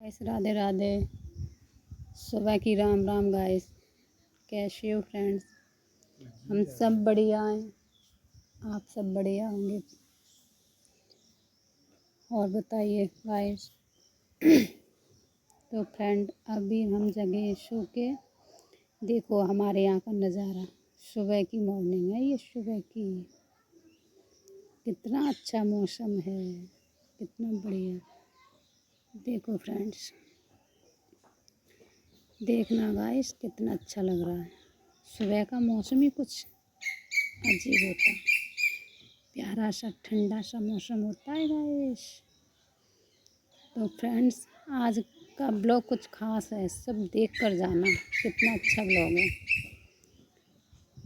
Guys Radhe Radhe. सुबह की Ram Ram guys. कैसे हो फ्रेंड्स? हम सब बढ़िया हैं, आप सब बढ़िया होंगे। और बताइए गाइस। तो फ्रेंड अभी हम जगह सो के देखो हमारे यहाँ का नज़ारा। सुबह की मॉर्निंग है ये, सुबह की। कितना अच्छा मौसम है, कितना बढ़िया। देखो फ्रेंड्स, देखना गाइस कितना अच्छा लग रहा है। सुबह का मौसम ही कुछ अजीब होता है, प्यारा सा ठंडा सा मौसम होता है गाइस। तो फ्रेंड्स आज का ब्लॉग कुछ खास है, सब देख कर जाना, कितना अच्छा ब्लॉग है।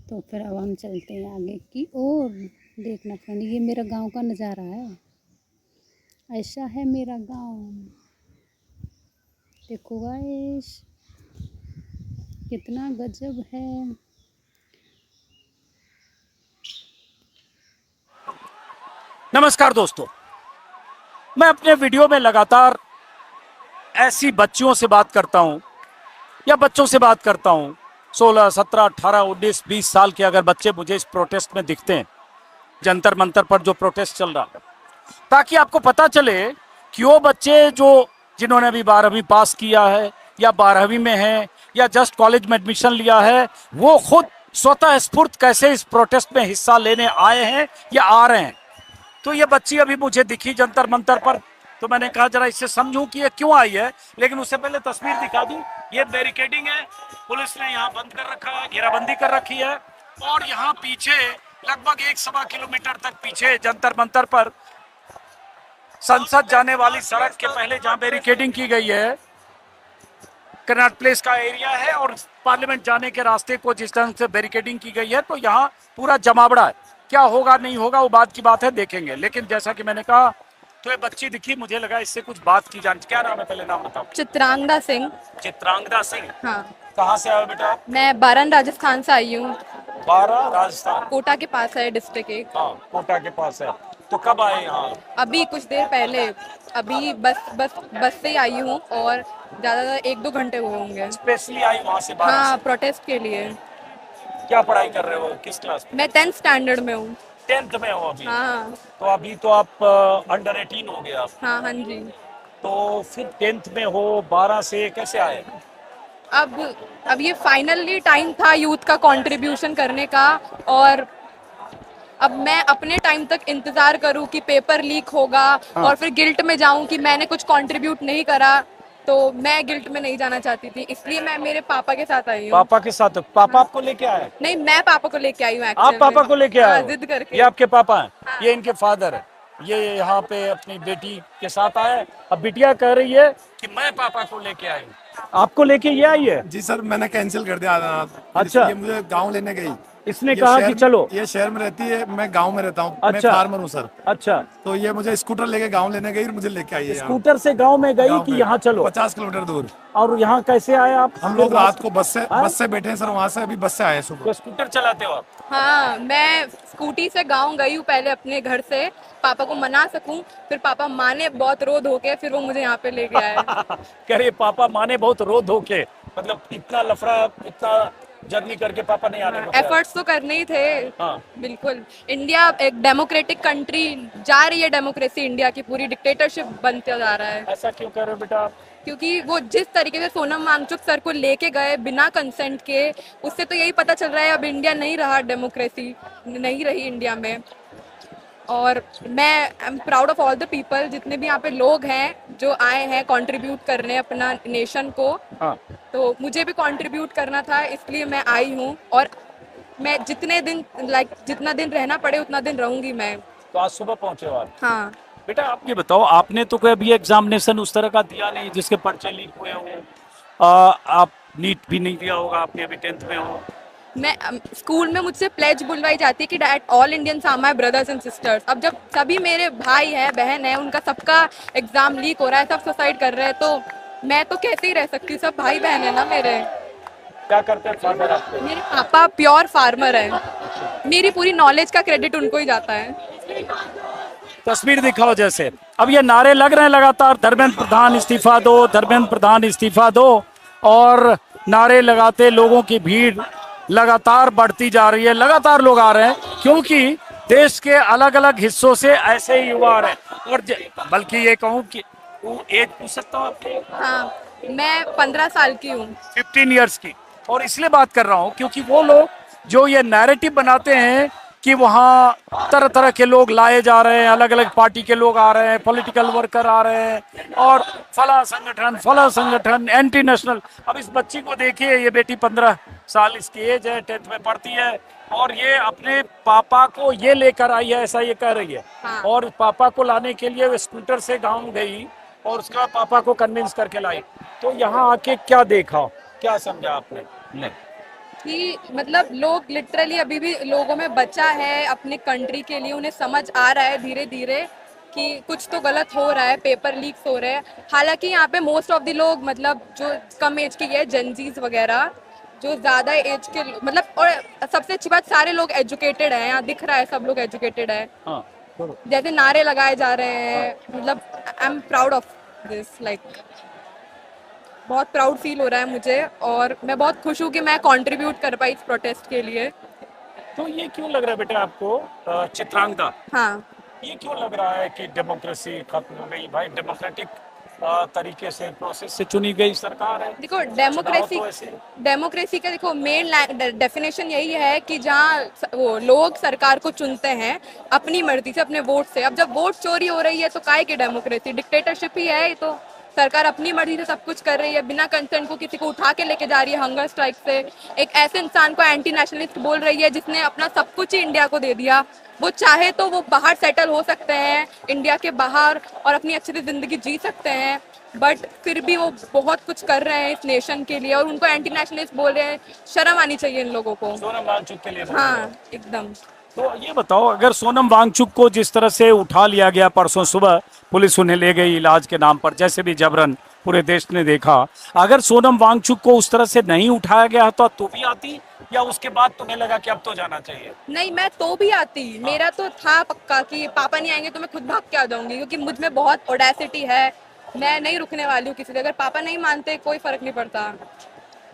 तो फिर अब हम चलते हैं आगे की ओर। देखना फ्रेंड, ये मेरा गांव का नज़ारा है, ऐसा है मेरा गांव। देखो गाइस कितना गजब है। नमस्कार दोस्तों, मैं अपने वीडियो में लगातार ऐसी बच्चियों से बात करता हूं या बच्चों से बात करता हूं। 16, 17, 18, 19, 20 साल के अगर बच्चे मुझे इस प्रोटेस्ट में दिखते हैं, जंतर मंतर पर जो प्रोटेस्ट चल रहा है, ताकि आपको पता चले कि वो बच्चे जिन्होंने अभी 12वीं पास किया है या 12वीं में है या जस्ट कॉलेज में एडमिशन लिया है, वो खुद स्वतः स्फूर्त कैसे इस प्रोटेस्ट में हिस्सा लेने आए हैं या आ रहे हैं। तो ये बच्ची अभी मुझे दिखी जंतर मंतर पर, तो मैंने कहा जरा इससे समझूं कि ये क्यों आई है। लेकिन उससे पहले तस्वीर दिखा दूं। ये बैरिकेडिंग है, पुलिस ने यहाँ बंद कर रखा है, घेराबंदी कर रखी है। और यहाँ पीछे लगभग 1-1.25 किलोमीटर तक पीछे जंतर मंतर पर संसद जाने वाली सड़क के पहले जहाँ बैरिकेडिंग की गई है, कनॉट प्लेस का एरिया है, और पार्लियामेंट जाने के रास्ते को जिस ढंग से बैरिकेडिंग की गई है, तो यहाँ पूरा जमावड़ा है। क्या होगा नहीं होगा वो बात की बात है, देखेंगे। लेकिन जैसा कि मैंने कहा, तो ये बच्ची दिखी, मुझे लगा इससे कुछ बात की जाए। क्या नाम है, पहले नाम बताओ। चित्रांगदा सिंह। चित्रांगदा सिंह। हाँ, कहाँ से आए बेटा? मैं बारन राजस्थान से आई हूँ। 12 राजस्थान। कोटा के पास है डिस्ट्रिक्ट एक। हाँ, कोटा के पास है। तो कब आए यहाँ? अभी कुछ देर पहले, अभी बस से ही आई हूँ और ज़्यादा 1-2 घंटे हुए होंगे। स्पेशली आई वहाँ से 12 हाँ, से? प्रोटेस्ट के लिए। क्या पढ़ाई कर रहे हो, किस क्लास में? मैं 10th स्टैंडर्ड में हूँ। 10th में हो अभी? हाँ तो अभी तो आप अंडर 18 हो गए आप। हाँ हाँ जी। तो फिर 10th में हो, 12 से कैसे आए? अब अब ये फाइनली टाइम था यूथ का कंट्रीब्यूशन करने का, और अब मैं अपने टाइम तक इंतजार करूं कि पेपर लीक होगा और फिर गिल्ट में जाऊं कि मैंने कुछ कंट्रीब्यूट नहीं करा। तो मैं गिल्ट में नहीं जाना चाहती थी, इसलिए मैं मेरे पापा के साथ आई हूँ। पापा के साथ? पापा आपको लेके आए? नहीं, मैं पापा को लेके आई हूँ आप एक्चुअली। पापा को लेके आए हाँ, हो? जिद करके। ये आपके पापा हैं? हाँ। ये इनके फादर है। ये यहाँ पे अपनी बेटी के साथ आए। अब बिटिया कह रही है कि मैं पापा को लेके आई हूँ। आपको लेके ये आई है? जी सर, मैंने कैंसिल कर दिया। अच्छा। ये मुझे गांव लेने गई। इसने कहा कि चलो। ये शहर में रहती है, मैं गांव में रहता हूँ। मैं अच्छा। फार्मर हूँ सर। अच्छा, तो ये मुझे स्कूटर लेके गांव लेने गई और मुझे लेके आई है यहाँ। स्कूटर से गांव में गई कि यहाँ चलो? 50 किलोमीटर दूर। और यहाँ कैसे आए आप? हम लोग रात को बस हाँ? से बैठे हैं सर, वहाँ से अभी बस से आए हैं सुबह। तो स्कूटर चलाते हो आप? हाँ, मैं स्कूटी से गांव गई हूँ पहले अपने घर से, पापा को मना सकूं। फिर पापा माने बहुत रो धो के, फिर वो मुझे यहाँ पे लेके आए। कह रहे पापा माने बहुत रो धो के, मतलब इतना लफड़ा, इतना जर्नी करके पापा नहीं आने को तैयार। एफर्ट्स तो करने ही थे। हाँ। बिल्कुल। इंडिया एक डेमोक्रेटिक कंट्री जा रही है, डेमोक्रेसी इंडिया की पूरी डिक्टेटरशिप बनते जा रहा है। ऐसा क्यों कर रहे हो बेटा आप? क्योंकि वो जिस तरीके से सोनम वांगचुक सर को लेके गए बिना कंसेंट के, उससे तो यही पता चल रहा है अब इंडिया नहीं रहा, डेमोक्रेसी नहीं रही इंडिया में। और मैं I am proud of all the people, जितने भी यहाँ पे लोग हैं जो आए हैं कंट्रीब्यूट करने अपना नेशन को। हाँ। तो मुझे भी कंट्रीब्यूट करना था, इसलिए मैं आई हूँ। और मैं जितने दिन जितना दिन रहना पड़े उतना दिन रहूंगी मैं। तो आज सुबह पहुंचे हो आप? हाँ। बेटा आप ये बताओ, आपने तो कोई अभी एग्जामिनेशन उस तरह का दिया नहीं जिसके पर्चे लीक हुए हो? आप नीट भी नहीं दिया होगा, आपने अभी 10th में हो। मैं स्कूल में मुझसे प्लेज बुलवाई जाती है कि that all Indians are my brothers and sisters. अब जब सभी मेरे भाई हैं, बहन है, उनका सबका एग्जाम लीक हो रहा है, सब सुसाइड कर रहे हैं, तो मैं तो कैसे ही रह सकती हूँ? सब भाई बहन है ना मेरे। क्या करते हैं फादर आपके? मेरे पापा प्योर फार्मर है। मेरी पूरी नॉलेज का क्रेडिट उनको ही जाता है। तस्वीर दिखाओ जैसे। अब ये नारे लग रहे हैं लगातार, धर्मेंद्र प्रधान इस्तीफा दो, धर्मेंद्र प्रधान इस्तीफा दो, और नारे लगाते लोगों की भीड़ लगातार बढ़ती जा रही है, लगातार लोग आ रहे हैं, क्योंकि देश के अलग अलग हिस्सों से ऐसे ही युवा आ रहे हैं। और बल्कि ये कहूँ कि वो एज पूछ सकता हूँ आपकी? हाँ, मैं 15 साल की हूँ। 15 इयर्स की। और इसलिए बात कर रहा हूँ क्योंकि वो लोग जो ये नैरेटिव बनाते हैं कि वहाँ तरह तरह के लोग लाए जा रहे हैं, अलग अलग पार्टी के लोग आ रहे हैं, पॉलिटिकल वर्कर आ रहे हैं, और फला संगठन एंटी नेशनल। अब इस बच्ची को देखिए, ये बेटी 15 साल इसकी एज है, 10th में पढ़ती है, और ये अपने पापा को ये लेकर आई है, ऐसा ये कह रही है। हाँ। और पापा को लाने के लिए वो स्कूटर से गाँव गई और उसका पापा को कन्विंस करके लाई। तो यहाँ आके क्या देखा, क्या समझा आपने? नहीं, कि मतलब लोग लिटरली अभी भी लोगों में बचा है अपने कंट्री के लिए, उन्हें समझ आ रहा है धीरे धीरे कि कुछ तो गलत हो रहा है, पेपर लीक्स हो रहे हैं। हालांकि यहाँ पे मोस्ट ऑफ द लोग मतलब जो कम एज के है, जेनजीज वगैरह, जो ज़्यादा एज के मतलब, और सबसे अच्छी बात सारे लोग एजुकेटेड हैं, यहाँ दिख रहा है सब लोग एजुकेटेड है। हाँ, बोलो। जैसे नारे लगाए जा रहे हैं, मतलब I am proud of this, like बहुत प्राउड फील हो रहा है मुझे, और मैं बहुत खुश हूँ कि मैं कंट्रीब्यूट कर पाई इस प्रोटेस्ट के लिए। तो ये क्यों लग रहा है बेटा आपको, चित्रांगदा, हाँ, ये क्यों लग रहा है कि डेमोक्रेसी खत्म हो गई? भाई डेमोक्रेटिक तरीके से, प्रोसेस से चुनी गई सरकार है। देखो चुनाव तो ऐसे। डेमोक्रेसी का देखो मेन डेफिनेशन यही है कि जहाँ वो लोग सरकार को चुनते हैं अपनी मर्जी से, अपने वोट से। अब जब वोट चोरी हो रही है तो काहे की डेमोक्रेसी, डिक्टेटरशिप ही है ये तो। सरकार अपनी मर्जी से सब कुछ कर रही है, बिना कंसेंट को किसी को उठा के लेके जा रही है हंगर स्ट्राइक से। एक ऐसे इंसान को एंटी नेशनलिस्ट बोल रही है जिसने अपना सब कुछ ही इंडिया को दे दिया। वो चाहे तो वो बाहर सेटल हो सकते हैं, इंडिया के बाहर, और अपनी अच्छी सी जिंदगी जी सकते हैं, बट फिर भी वो बहुत कुछ कर रहे हैं इस नेशन के लिए, और उनको एंटी नेशनलिस्ट बोल रहे हैं। शर्म आनी चाहिए इन लोगों को। सोनम वांगचुक के लिए। हाँ, एकदम। तो ये बताओ, अगर सोनम वांगचुक को जिस तरह से उठा लिया गया परसों सुबह, पुलिस उन्हें ले गई इलाज के नाम पर, जैसे भी जबरन पूरे देश ने देखा, अगर सोनम वांगचुक को उस तरह से नहीं उठाया गया तो भी आती, या उसके बाद तुम्हें लगा कि अब तो जाना चाहिए? नहीं, मैं तो भी आती। मेरा तो था पक्का कि पापा नहीं आएंगे तो मैं खुद भाग के आ जाऊंगी, क्योंकि मुझ में बहुत ओडेसिटी है। मैं नहीं रुकने वाली हूँ किसी से। अगर पापा नहीं मानते कोई फर्क नहीं पड़ता।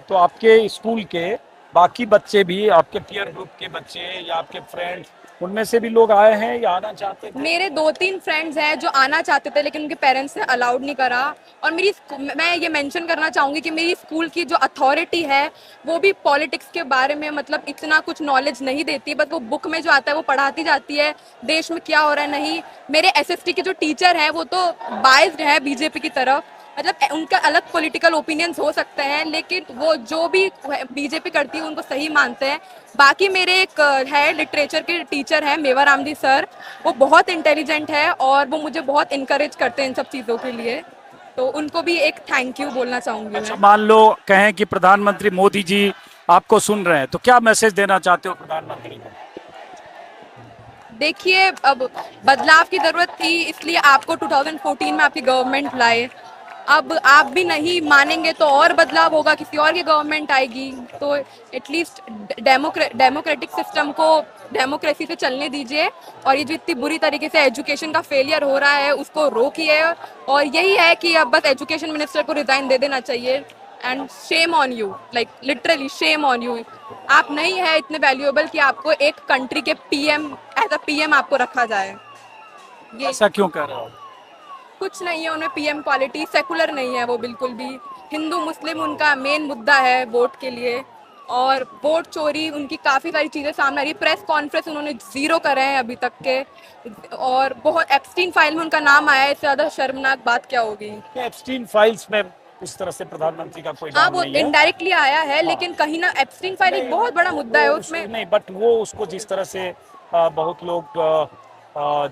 तो आपके स्कूल के बाकी बच्चे भी, आपके पीयर ग्रुप के बच्चे या आपके फ्रेंड्स, उनमें से भी लोग आए हैं या आना चाहते थे? मेरे 2-3 फ्रेंड्स हैं जो आना चाहते थे, लेकिन उनके पेरेंट्स ने अलाउड नहीं करा। और मैं ये मेंशन करना चाहूँगी कि मेरी स्कूल की जो अथॉरिटी है वो भी पॉलिटिक्स के बारे में मतलब इतना कुछ नॉलेज नहीं देती, बस वो बुक में जो आता है वो पढ़ाती जाती है, देश में क्या हो रहा है नहीं। मेरे एसएसटी के जो टीचर हैं वो तो बायस्ड है बीजेपी की तरफ, मतलब उनका अलग पॉलिटिकल ओपिनियंस हो सकते हैं, लेकिन वो जो भी बीजेपी करती है उनको सही मानते हैं। बाकी मेरे एक है लिटरेचर के टीचर हैं मेवाराम जी सर, वो बहुत इंटेलिजेंट है और वो मुझे बहुत इनकरेज करते हैं इन सब चीज़ों के लिए, तो उनको भी एक थैंक यू बोलना चाहूँगी अच्छा, मैं। मान लो कहें कि प्रधानमंत्री मोदी जी आपको सुन रहे हैं, तो क्या मैसेज देना चाहते हो प्रधानमंत्री को? देखिए, अब बदलाव की ज़रूरत थी, इसलिए आपको 2014 में आपकी गवर्नमेंट लाए। अब आप भी नहीं मानेंगे तो और बदलाव होगा, किसी और की गवर्नमेंट आएगी, तो एटलीस्ट डेमोक्रेटिक सिस्टम को डेमोक्रेसी से चलने दीजिए, और ये जो इतनी बुरी तरीके से एजुकेशन का फेलियर हो रहा है उसको रोकिए। और यही है कि अब बस एजुकेशन मिनिस्टर को रिजाइन दे देना चाहिए। And shame on you, like literally shame on you. आप नहीं है इतने वैल्यूएबल कि आपको एक कंट्री के पीएम, एज अ पीएम आपको रखा जाए। ये ऐसा क्यों कर रहे हो? कुछ नहीं है उनमें पीएम क्वालिटी, सेकुलर नहीं है वो बिल्कुल भी। हिंदू मुस्लिम उनका मेन मुद्दा है वोट के लिए, और वोट चोरी उनकी काफ़ी सारी चीज़ें सामने आ रही है। प्रेस कॉन्फ्रेंस उन्होंने जीरो करे हैं अभी तक के, और बहुत एप्स्टीन फाइल में उनका नाम आया है, इससे ज़्यादा शर्मनाक बात क्या होगी। एप्स्टीन फाइल्स में इस तरह से प्रधानमंत्री का कोई हाँ, नाम वो नहीं है। इनडायरेक्टली आया है, लेकिन कहीं ना एप्स्टीन फाइल एक बहुत बड़ा मुद्दा है उसमें। नहीं, बट वो उसको जिस तरह से बहुत लोग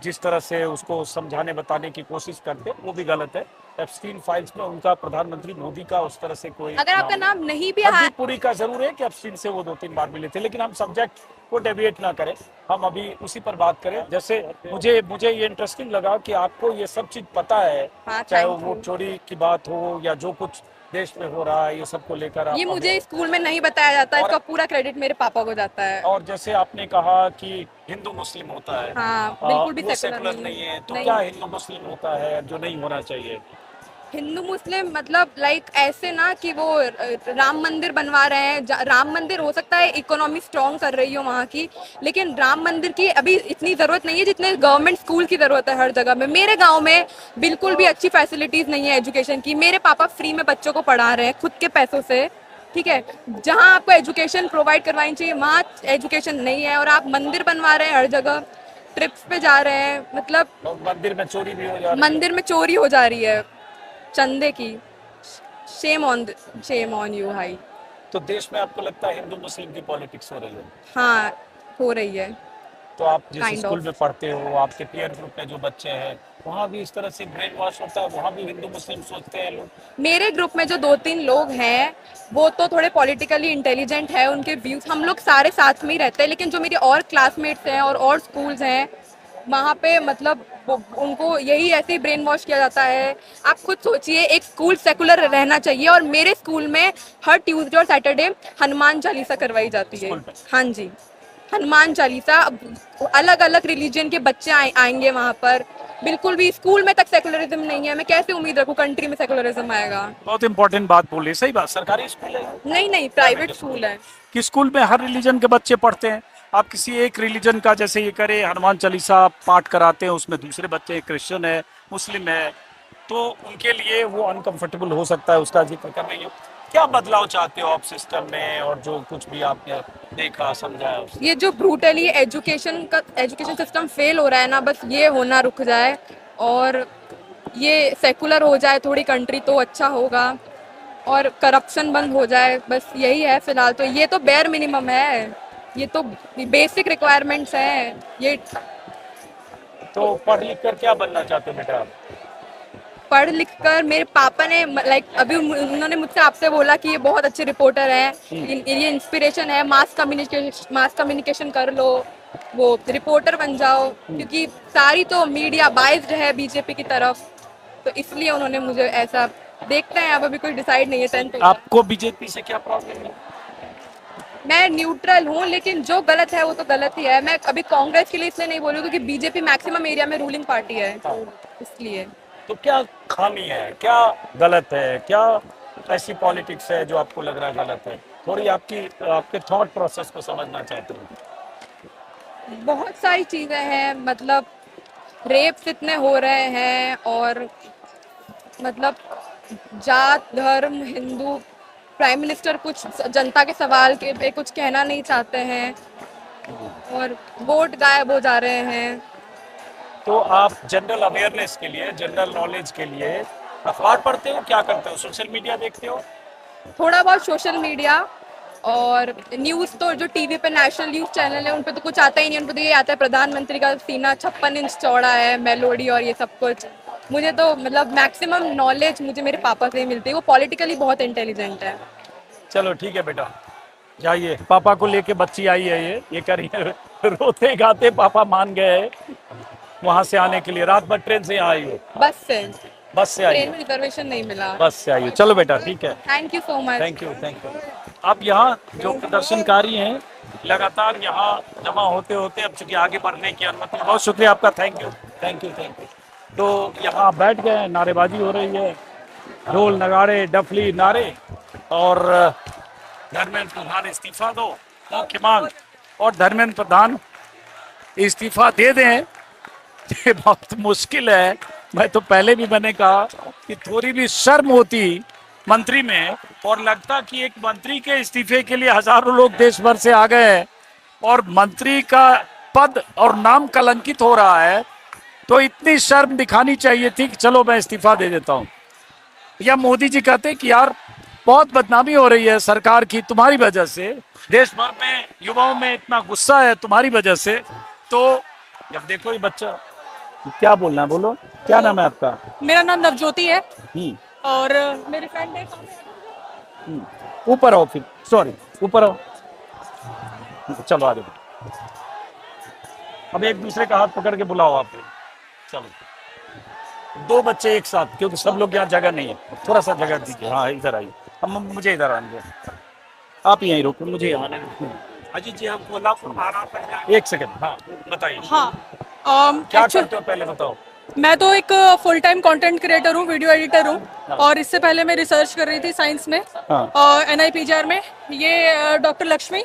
जिस तरह से उसको समझाने बताने की कोशिश करते हैं, वो भी गलत है। एप्स्टीन फाइल्स में उनका प्रधानमंत्री मोदी का उस तरह से कोई अगर आपका नाम नहीं भी हरदीप पुरी का जरूर है कि एप्स्टीन से वो 2-3 बार मिले थे, लेकिन हम सब्जेक्ट इसको डेविएट ना करें, हम अभी उसी पर बात करें। जैसे मुझे मुझे ये इंटरेस्टिंग लगा कि आपको ये सब चीज पता है, हाँ, चाहे वो थैंक यू। वोट चोरी की बात हो या जो कुछ देश में हो रहा है, ये सबको लेकर आप ये मुझे aware स्कूल में नहीं बताया जाता, और- इसका पूरा क्रेडिट मेरे पापा को जाता है। हैं। और जैसे आपने कहा कि हिंदू मुस्लिम होता है, हाँ, बिल्कुल भी वो सेकुलर सेकुलर नहीं नहीं है, तो नहीं। क्या हिंदू मुस्लिम होता है जो नहीं होना चाहिए? हिंदू मुस्लिम मतलब लाइक ऐसे ना कि वो राम मंदिर बनवा रहे हैं। राम मंदिर हो सकता है इकोनॉमी स्ट्रांग कर रही हो वहाँ की, लेकिन राम मंदिर की अभी इतनी ज़रूरत नहीं है जितने गवर्नमेंट स्कूल की ज़रूरत है हर जगह में। मेरे गांव में बिल्कुल भी अच्छी फैसिलिटीज़ नहीं है एजुकेशन की। मेरे पापा फ्री में बच्चों को पढ़ा रहे हैं खुद के पैसों से, ठीक है। जहाँ आपको एजुकेशन प्रोवाइड करवानी चाहिए वहाँ एजुकेशन नहीं है, और आप मंदिर बनवा रहे हैं हर जगह, ट्रिप्स पे जा रहे हैं, मतलब और मंदिर में चोरी भी हो जा रही है। मंदिर में चोरी हो जा रही है चंदे की। शेम ऑन यू भाई। तो देश में आपको लगता है हिंदू मुस्लिम की पॉलिटिक्स हो रही है? हाँ, हो रही है। तो आप जिस Kind स्कूल of. में पढ़ते हो, आपके पीयर ग्रुप में जो बच्चे हैं, वहाँ भी इस तरह से ब्रेन वॉश होता है? वहाँ भी हिंदू मुस्लिम सोचते हैं लोग? मेरे ग्रुप में जो 2-3 लोग हैं वो तो थोड़े पॉलिटिकली इंटेलिजेंट है, उनके व्यूज हम लोग सारे साथ में ही रहते हैं, लेकिन जो मेरे और क्लासमेट्स हैं और स्कूल्स हैं वहाँ पे मतलब उनको यही ऐसे ही ब्रेन वॉश किया जाता है। आप खुद सोचिए, एक स्कूल सेकुलर रहना चाहिए और मेरे स्कूल में हर ट्यूसडे और सैटरडे हनुमान चालीसा करवाई जाती है। स्कूल में? हाँ जी, हनुमान चालीसा। अलग अलग रिलीजन के बच्चे आएंगे वहाँ पर। बिल्कुल भी स्कूल में तक सेकुलरिज्म नहीं है, मैं कैसे उम्मीद रखूँ कंट्री में सेकुलरिज्म आएगा। बहुत इंपॉर्टेंट बात बोली, सही बात। सरकारी स्कूल है नहीं नहीं, प्राइवेट स्कूल है। कि स्कूल में हर रिलीजन के बच्चे पढ़ते हैं। आप किसी एक रिलीजन का जैसे ये करे, हनुमान चालीसा पाठ कराते हैं, उसमें दूसरे बच्चे क्रिश्चियन है, मुस्लिम है, तो उनके लिए वो अनकंफर्टेबल हो सकता है, उसका जिक्र कर रही हो। क्या बदलाव चाहते हो आप सिस्टम में, और जो कुछ भी आपने देखा समझा है उससे? ये जो ब्रूटली एजुकेशन सिस्टम फेल हो रहा है ना, बस ये होना रुक जाए और ये सेकुलर हो जाए थोड़ी कंट्री तो अच्छा होगा, और करप्शन बंद हो जाए, बस यही है फिलहाल। तो ये तो बेयर मिनिमम है, ये तो बेसिक रिक्वायरमेंट्स हैं ये। तो पढ़ लिख कर क्या बनना चाहते हो बेटा आप? पढ़ लिख कर मेरे पापा ने लाइक अभी उन्होंने मुझसे आपसे बोला कि ये बहुत अच्छे रिपोर्टर हैं, ये इंस्पिरेशन है, मास कम्युनिकेशन कर लो, वो रिपोर्टर बन जाओ, क्योंकि सारी तो मीडिया बाइज्ड है बीजेपी की तरफ, तो इसलिए उन्होंने मुझे ऐसा। देखते हैं, अब अभी कोई डिसाइड नहीं है। 10th आपको बीजेपी से क्या प्रॉब्लम है? मैं न्यूट्रल हूँ, लेकिन जो गलत है वो तो गलत ही है। मैं अभी कांग्रेस के लिए इसलिए नहीं बोलूँ क्योंकि बीजेपी मैक्सिमम एरिया में रूलिंग पार्टी है, तो इसलिए। तो क्या खामी है, क्या गलत है, क्या ऐसी पॉलिटिक्स है जो आपको लग रहा है गलत है? थोड़ी आपके थॉट प्रोसेस को समझना चाहते हूँ। बहुत सारी चीजें हैं, मतलब रेप्स इतने हो रहे हैं, और मतलब जात धर्म हिंदू, प्राइम मिनिस्टर कुछ जनता के सवाल के पे कुछ कहना नहीं चाहते हैं, और वोट गायब हो जा रहे हैं। तो आप जनरल अवेयरनेस के लिए, जनरल नॉलेज के लिए अखबार पढ़ते हो, क्या करते हो, सोशल मीडिया देखते हो? थोड़ा बहुत सोशल मीडिया, और न्यूज़ तो जो टीवी पे नेशनल न्यूज़ चैनल है उन पे तो कुछ आता ही नहीं। उन पे तो ये आता है प्रधानमंत्री का सीना 56 इंच चौड़ा है, मेलोडी और ये सब कुछ। मुझे तो मतलब मैक्सिमम नॉलेज मुझे मेरे पापा से ही मिलती है, वो पॉलिटिकली बहुत इंटेलिजेंट है। चलो ठीक है बेटा, जाइए। पापा को लेके बच्ची आई है, ये करिए रोते गाते पापा मान गए वहां से आने के लिए। रात भर ट्रेन से यहाँ आई हो? बस से, बस से आई ट्रेन हो? में रिजर्वेशन नहीं मिला। बस से आई हो, चलो बेटा ठीक है। Thank you so much. Thank you. अब यहाँ जो प्रदर्शनकारी हैं लगातार यहाँ जमा होते होते अब चूंकि आगे बढ़ने की अनुमति, बहुत शुक्रिया आपका, थैंक यू। तो यहाँ बैठ गए, नारेबाजी हो रही है, ढोल नगाड़े डफली नारे, और धर्मेंद्र प्रधान इस्तीफा दो, मुख्य मांग। और धर्मेंद्र प्रधान इस्तीफा दे दें, ये बहुत मुश्किल है। मैं तो पहले भी मैंने कहा कि थोड़ी भी शर्म होती मंत्री में, और लगता कि एक मंत्री के इस्तीफे के लिए हजारों लोग देश भर से आ गए हैं, और मंत्री का पद और नाम कलंकित हो रहा है, तो इतनी शर्म दिखानी चाहिए थी कि चलो मैं इस्तीफा दे देता हूं। या मोदी जी कहते कि यार बहुत बदनामी हो रही है सरकार की तुम्हारी वजह से, देश भर में युवाओं में इतना गुस्सा है तुम्हारी वजह से। तो जब देखो ये बच्चा, क्या बोलना है, बोलो क्या नाम है आपका? मेरा नाम नवज्योति है, हम्म, और मेरे फ्रेंड है। ऊपर आओ, फिर सॉरी ऊपर आओ, चलो आ जाओ। अब एक दूसरे का हाथ पकड़ के बुलाओ आप। चलो 2 बच्चे एक साथ, क्योंकि सब लोग यहाँ जगह नहीं है, थोड़ा सा जगह दीजिए। हाँ इधर आइए, अब मुझे इधर आने दो। आप यहीं रुको, मुझे यहाँ आने दो। अजीत जी, हम कोल्हापुर महाराष्ट्र। एक सेकंड, हाँ बताइए। हाँ क्या एक्चुअल करते हो पहले बताओ। मैं तो एक फुल टाइम कंटेंट क्रिएटर हूँ, वीडियो एडिटर हूँ। और इससे पहले मैं रिसर्च कर रही थी साइंस में, NIPJR में। ये doctor Lakshmi,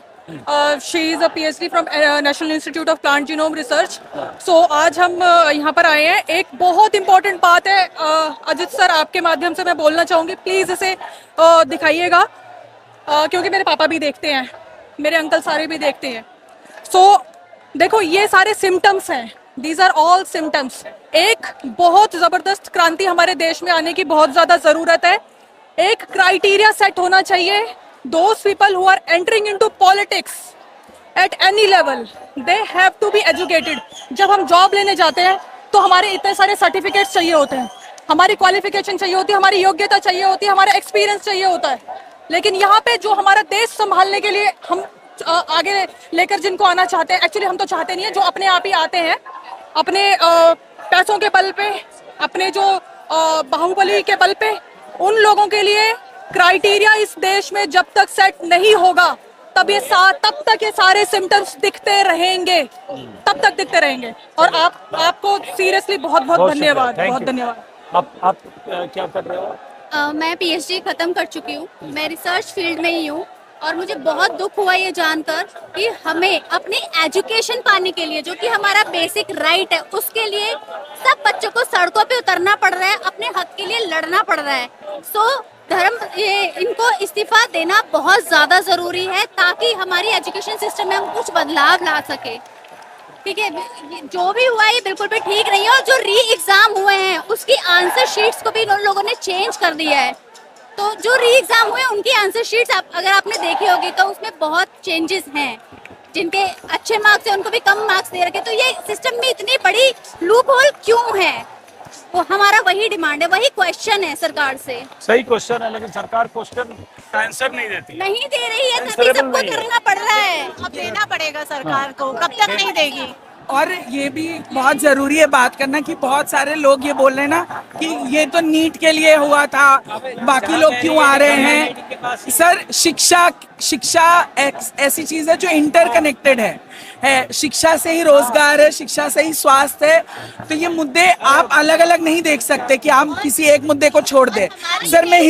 she is a PhD from National Institute of Plant Genome Research. सो आज हम यहाँ पर आए हैं। एक बहुत इंपॉर्टेंट बात है, अजित सर आपके माध्यम से मैं बोलना चाहूँगी, प्लीज़ इसे दिखाइएगा, क्योंकि मेरे पापा भी देखते हैं, मेरे अंकल सारे भी देखते हैं। सो देखो, ये सारे सिम्टम्स हैं, दीज आर ऑल सिम्टम्स। एक बहुत जबरदस्त क्रांति हमारे देश में आने की बहुत ज्यादा जरूरत है। एक क्राइटेरिया सेट होना चाहिए, those people who are entering into politics at any level, they have to be educated. जब हम जॉब लेने जाते हैं तो हमारे इतने सारे सर्टिफिकेट्स चाहिए होते हैं, हमारी क्वालिफिकेशन चाहिए होती है, हमारी योग्यता चाहिए होती है, हमारा एक्सपीरियंस चाहिए होता है। लेकिन यहाँ पे जो हमारा देश संभालने के लिए हम आगे लेकर जिनको आना चाहते हैं, एक्चुअली हम तो चाहते नहीं है, जो अपने आप ही आते हैं अपने पैसों के बल पे, अपने जो बाहुबली के बल पे, उन लोगों के लिए क्राइटेरिया इस देश में जब तक सेट नहीं होगा तब तक ये सारे सिम्टम्स दिखते रहेंगे, तब तक दिखते रहेंगे। और आपको सीरियसली बहुत बहुत धन्यवाद, बहुत धन्यवाद। आप क्या कर रहे हो। मैं PhD खत्म कर चुकी हूँ, मैं रिसर्च फील्ड में ही हूँ। और मुझे बहुत दुख हुआ ये जानकर कि हमें अपनी एजुकेशन पाने के लिए, जो कि हमारा बेसिक राइट है, उसके लिए सब बच्चों को सड़कों पे उतरना पड़ रहा है, अपने हक के लिए लड़ना पड़ रहा है। सो ये इनको इस्तीफा देना बहुत ज़्यादा ज़रूरी है, ताकि हमारी एजुकेशन सिस्टम में हम कुछ बदलाव ला सके। ठीक है, जो भी हुआ ये बिल्कुल भी ठीक नहीं है। और जो री एग्जाम हुए हैं उसकी आंसर शीट्स को भी उन लोगों ने चेंज कर दिया है। तो जो री एग्जाम हुए उनकी आंसर शीट्स अगर आपने देखी होगी तो उसमें बहुत चेंजेस हैं। जिनके अच्छे मार्क्स हैं उनको भी कम मार्क्स दे रखे। तो ये सिस्टम में इतनी बड़ी लूप होल क्यों है, वो हमारा वही डिमांड है, वही क्वेश्चन है सरकार से। सही क्वेश्चन है, लेकिन सरकार क्वेश्चन का आंसर नहीं देती, नहीं दे रही है, तभी सबको करना पड़ रहा है। अब देना पड़ेगा सरकार को, कब तक नहीं देगी। और ये भी बहुत जरूरी है बात करना कि बहुत सारे लोग ये बोल रहे हैं ना कि ये तो नीट के लिए हुआ था, बाकी लोग क्यों आ रहे हैं। सर, शिक्षा ऐसी चीज है जो इंटरकनेक्टेड है। शिक्षा से ही रोजगार है, शिक्षा से ही स्वास्थ्य है। तो ये मुद्दे आप अलग अलग नहीं देख सकते कि आप किसी एक मुद्दे को छोड़ दे। सर, मैं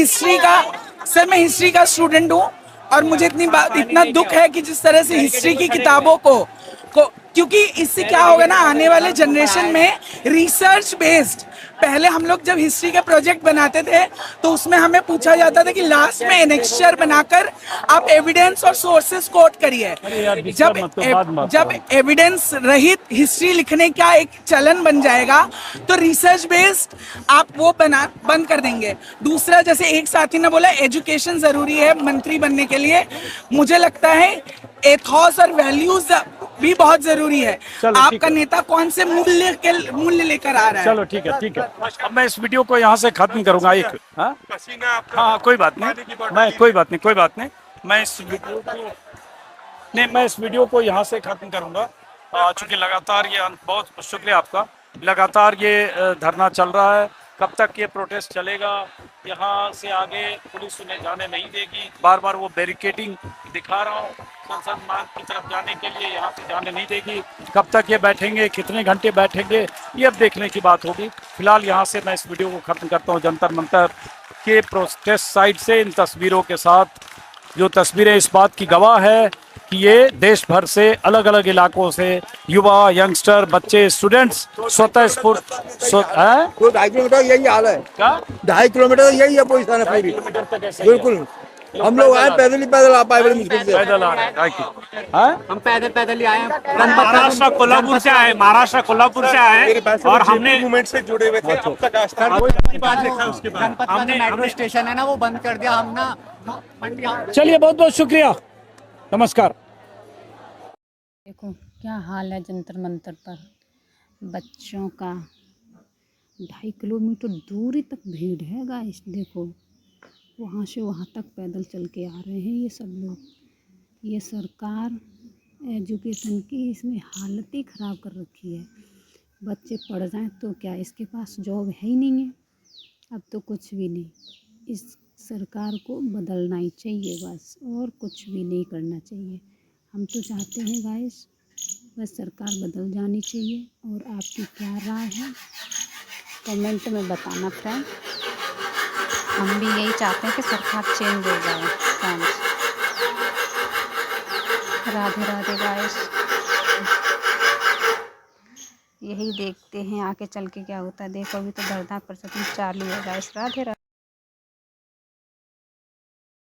हिस्ट्री का स्टूडेंट हूँ और मुझे इतना दुख है कि जिस तरह से हिस्ट्री की किताबों को क्योंकि इससे क्या होगा ना, आने वाले जनरेशन में रिसर्च बेस्ड, पहले हम लोग जब हिस्ट्री के प्रोजेक्ट बनाते थे तो उसमें हमें पूछा जाता था कि लास्ट में एनेक्स्चर बनाकर आप एविडेंस और सोर्सेस कोट करिए। जब एविडेंस रहित हिस्ट्री लिखने का एक चलन बन जाएगा तो रिसर्च बेस्ड आप वो बंद कर देंगे। दूसरा, जैसे एक साथी ने बोला एजुकेशन जरूरी है मंत्री बनने के लिए, मुझे लगता है एथॉस और वैल्यूज भी बहुत जरूरी है। आपका नेता कौन से मूल्य लेकर आ रहा है। चलो ठीक है। अब मैं इस वीडियो को यहाँ से खत्म करूंगा। एक हाँ कोई बात नहीं, मैं इस वीडियो को यहाँ से खत्म करूंगा। चूंकि लगातार ये बहुत शुक्रिया आपका, लगातार ये धरना चल रहा है। कब तक ये प्रोटेस्ट चलेगा, यहाँ से आगे पुलिस उन्हें जाने नहीं देगी। बार बार वो बैरिकेडिंग दिखा रहा हूँ, संसद मार्ग की तरफ जाने के लिए यहाँ से जाने नहीं देगी। कब तक ये बैठेंगे, कितने घंटे बैठेंगे, ये अब देखने की बात होगी। फिलहाल यहाँ से मैं इस वीडियो को खत्म करता हूँ जंतर मंतर के प्रोटेस्ट साइट से, इन तस्वीरों के साथ। जो तस्वीरें इस बात की गवाह है कि ये देश भर से, अलग अलग इलाकों से युवा, यंगस्टर, बच्चे, स्टूडेंट्स स्वतः स्फूर्त 2.5 किलोमीटर यही हाल है। क्या 2.5 किलोमीटर यही है पोजीशन है पूरी। बिल्कुल, हम लोग आए पैदल आ पाए, बड़ी मुश्किल से पैदल आ रहे हैं। हम पैदल ही आए हैं। महाराष्ट्र कोल्हापुर से आए और हमने मूवमेंट से जुड़े हुए थे। अब तक हमने मेट्रो स्टेशन है ना, वो बंद कर दिया। हम ना चलिए, बहुत बहुत शुक्रिया, नमस्कार। देखो क्या हाल है जंतर मंतर पर, बच्चों का 2.5 किलोमीटर दूरी तक भीड़ है गाइस। देखो वहाँ से वहाँ तक पैदल चल के आ रहे हैं ये सब लोग। ये सरकार एजुकेशन की इसने हालत ही ख़राब कर रखी है। बच्चे पढ़ जाएं तो क्या, इसके पास जॉब है ही नहीं है। अब तो कुछ भी नहीं। इस सरकार को बदलना ही चाहिए बस, और कुछ भी नहीं करना चाहिए। हम तो चाहते हैं गाइस बस सरकार बदल जानी चाहिए। और आपकी क्या राय है कमेंट में बताना फ्रेंड। हम भी यही चाहते हैं कि सरकार चेंज हो जाए फ्रेंड्स। राधे राधे गाइस, यही देखते हैं आगे चल के क्या होता है। देखो अभी तो धरना प्रदर्शन चालू है गाइस। राधे राधे।